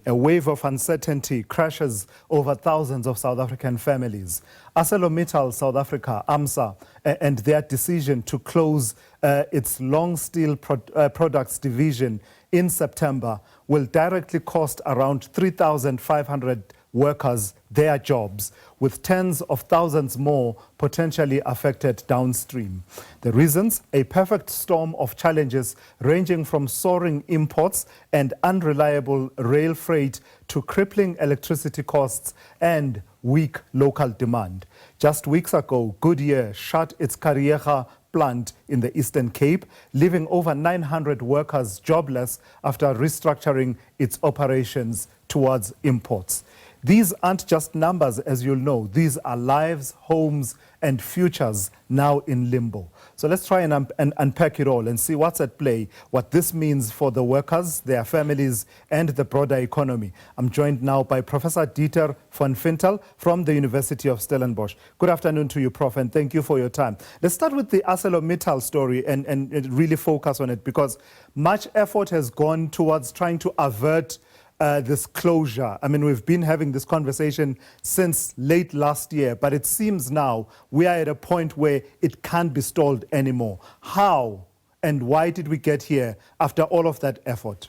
a wave of uncertainty crashes over thousands of South African families. ArcelorMittal South Africa, AMSA, and their decision to close its long steel products division in September will directly cost around 3,500 workers their jobs, with tens of thousands more potentially affected downstream. The reasons? A perfect storm of challenges ranging from soaring imports and unreliable rail freight to crippling electricity costs and weak local demand. Just weeks ago, Goodyear shut its Kariega plant in the Eastern Cape, leaving over 900 workers jobless after restructuring its operations towards imports. These aren't just numbers, as you'll know. These are lives, homes, and futures now in limbo. So let's try and unpack it all and see what's at play, what this means for the workers, their families, and the broader economy. I'm joined now by Professor Dieter von Fintel from the University of Stellenbosch. Good afternoon to you, Prof, and thank you for your time. Let's start with the ArcelorMittal story and really focus on it, because much effort has gone towards trying to avert this closure. I mean, we've been having this conversation since late last year, but it seems now we are at a point where it can't be stalled anymore. How and why did we get here after all of that effort?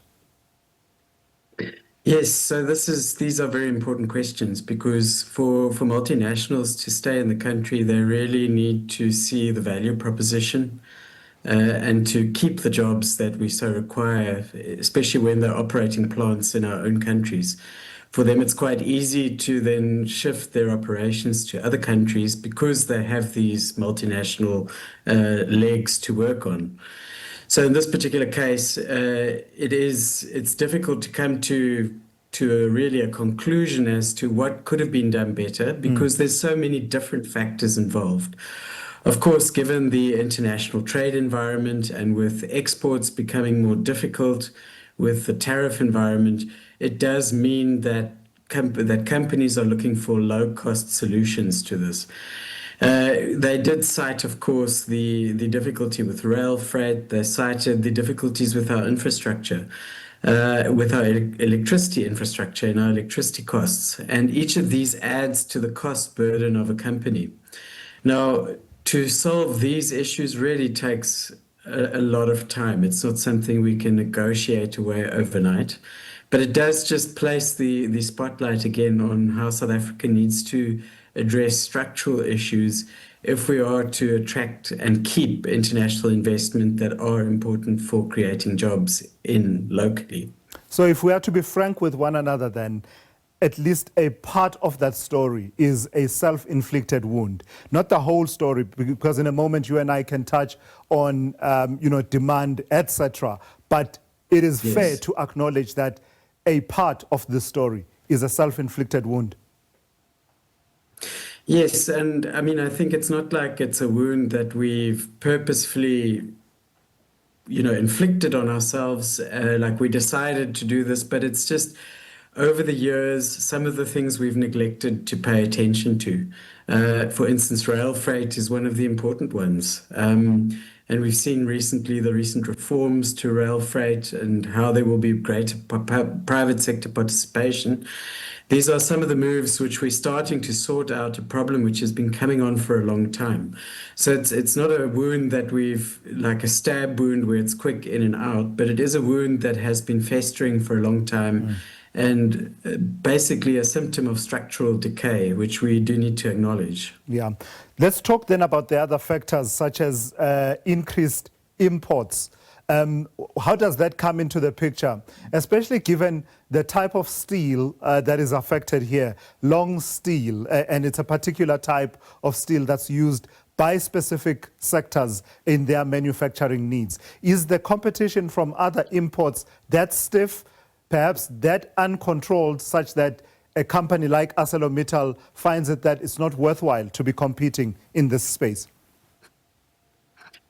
Yes, so these are very important questions, because for multinationals to stay in the country, they really need to see the value proposition and to keep the jobs that we so require, especially when they're operating plants in our own countries. For them, it's quite easy to then shift their operations to other countries because they have these multinational legs to work on. So in this particular case, it's difficult to come to really a conclusion as to what could have been done better, because there's so many different factors involved. Of course, given the international trade environment and with exports becoming more difficult with the tariff environment, it does mean that companies are looking for low-cost solutions to this. They did cite, of course, the difficulty with rail freight. They cited the difficulties with our infrastructure, with our electricity infrastructure and our electricity costs. And each of these adds to the cost burden of a company. Now, to solve these issues really takes a lot of time. It's not something we can negotiate away overnight, but it does just place the spotlight again on how South Africa needs to address structural issues if we are to attract and keep international investment that are important for creating jobs locally. So if we are to be frank with one another, then at least a part of that story is a self-inflicted wound, not the whole story, because in a moment you and I can touch on demand, etc. But it is fair to acknowledge that a part of the story is a self-inflicted wound. Yes, and I mean, I think it's not like it's a wound that we've purposefully inflicted on ourselves, like we decided to do this, but it's just over the years, some of the things we've neglected to pay attention to. For instance, rail freight is one of the important ones. And we've seen recently the recent reforms to rail freight and how there will be greater private sector participation. These are some of the moves which we're starting to sort out a problem which has been coming on for a long time. So it's not a wound that we've, like a stab wound where it's quick in and out, but it is a wound that has been festering for a long time. And basically a symptom of structural decay, which we do need to acknowledge. Yeah. Let's talk then about the other factors, such as increased imports. How does that come into the picture, especially given the type of steel that is affected here, long steel, and it's a particular type of steel that's used by specific sectors in their manufacturing needs? Is the competition from other imports that stiff, perhaps that uncontrolled, such that a company like ArcelorMittal finds it that it's not worthwhile to be competing in this space?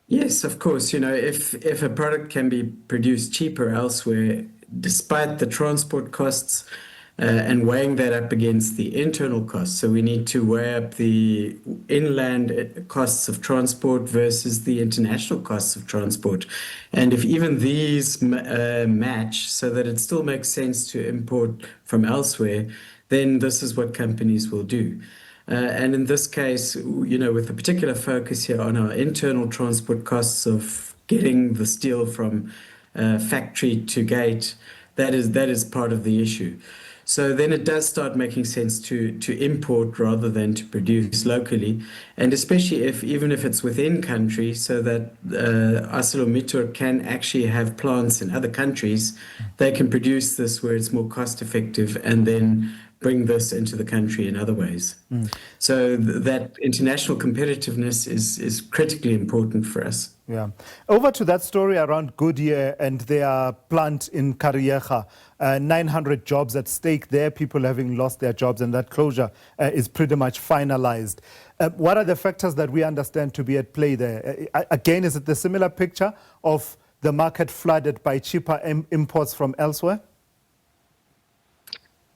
Yes, of course. If a product can be produced cheaper elsewhere, despite the transport costs, and weighing that up against the internal costs. So we need to weigh up the inland costs of transport versus the international costs of transport. And if even these match so that it still makes sense to import from elsewhere, then this is what companies will do. And in this case, with a particular focus here on our internal transport costs of getting the steel from factory to gate, that is part of the issue. So then it does start making sense to import rather than to produce locally, and especially even if it's within country, so that ArcelorMittal can actually have plants in other countries. They can produce this where it's more cost effective and then bring this into the country in other ways. So that international competitiveness is critically important for us. Yeah. Over to that story around Goodyear and their plant in Kariega. 900 jobs at stake there, people having lost their jobs, and that closure is pretty much finalized. What are the factors that we understand to be at play there? Again, is it the similar picture of the market flooded by cheaper imports from elsewhere?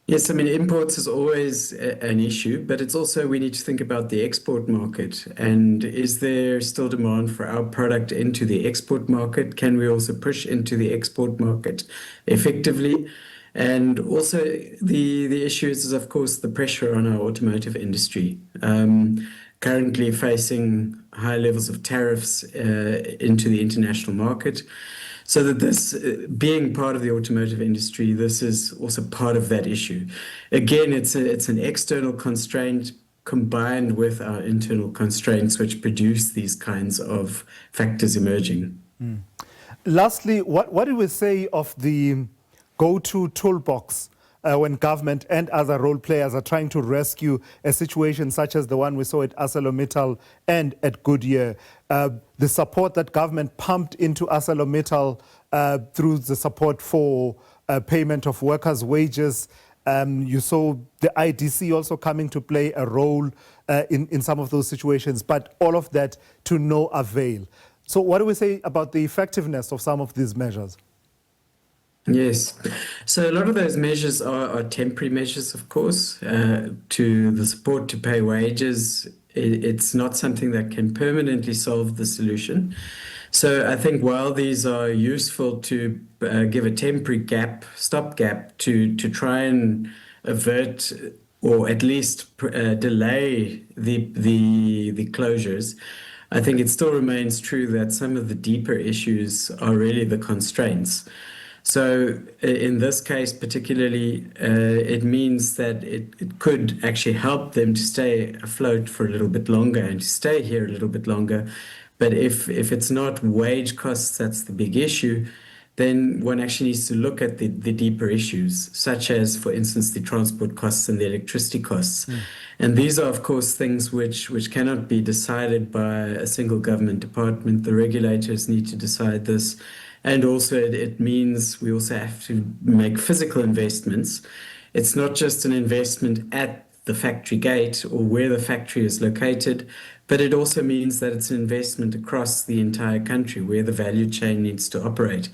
Yes, I mean, imports is always an issue, but it's also we need to think about the export market. And is there still demand for our product into the export market? Can we also push into the export market effectively? And also the issue is, of course, the pressure on our automotive industry. Currently facing high levels of tariffs into the international market. So that this, being part of the automotive industry, this is also part of that issue. Again, it's an external constraint combined with our internal constraints, which produce these kinds of factors emerging. Lastly, what do we say of the go-to toolbox when government and other role players are trying to rescue a situation such as the one we saw at ArcelorMittal and at Goodyear? The support that government pumped into ArcelorMittal through the support for payment of workers' wages. You saw the IDC also coming to play a role in some of those situations, but all of that to no avail. So what do we say about the effectiveness of some of these measures? Yes. So a lot of those measures are temporary measures, of course, to the support to pay wages. It's not something that can permanently solve the solution. So I think while these are useful to give a temporary stopgap to try and avert or at least delay the closures, I think it still remains true that some of the deeper issues are really the constraints. So in this case particularly, it means that it could actually help them to stay afloat for a little bit longer and to stay here a little bit longer. But if it's not wage costs, that's the big issue, then one actually needs to look at the deeper issues, such as, for instance, the transport costs and the electricity costs. And these are, of course, things which cannot be decided by a single government department. The regulators need to decide this. And also it means we also have to make physical investments. It's not just an investment at the factory gate or where the factory is located, but it also means that it's an investment across the entire country where the value chain needs to operate.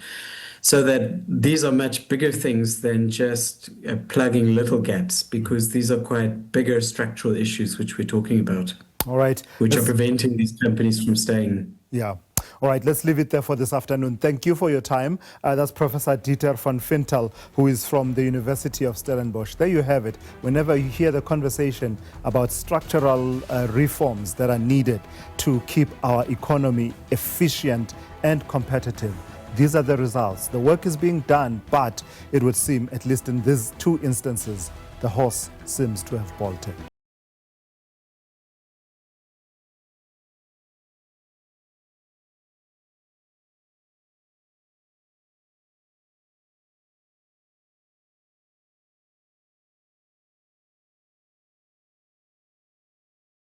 So that these are much bigger things than just plugging little gaps, because these are quite bigger structural issues which we're talking about. All right. Which are preventing these companies from staying. Yeah. All right, let's leave it there for this afternoon. Thank you for your time. That's Professor Dieter von Fintel, who is from the University of Stellenbosch. There you have it. Whenever you hear the conversation about structural reforms that are needed to keep our economy efficient and competitive, these are the results. The work is being done, but it would seem, at least in these two instances, the horse seems to have bolted.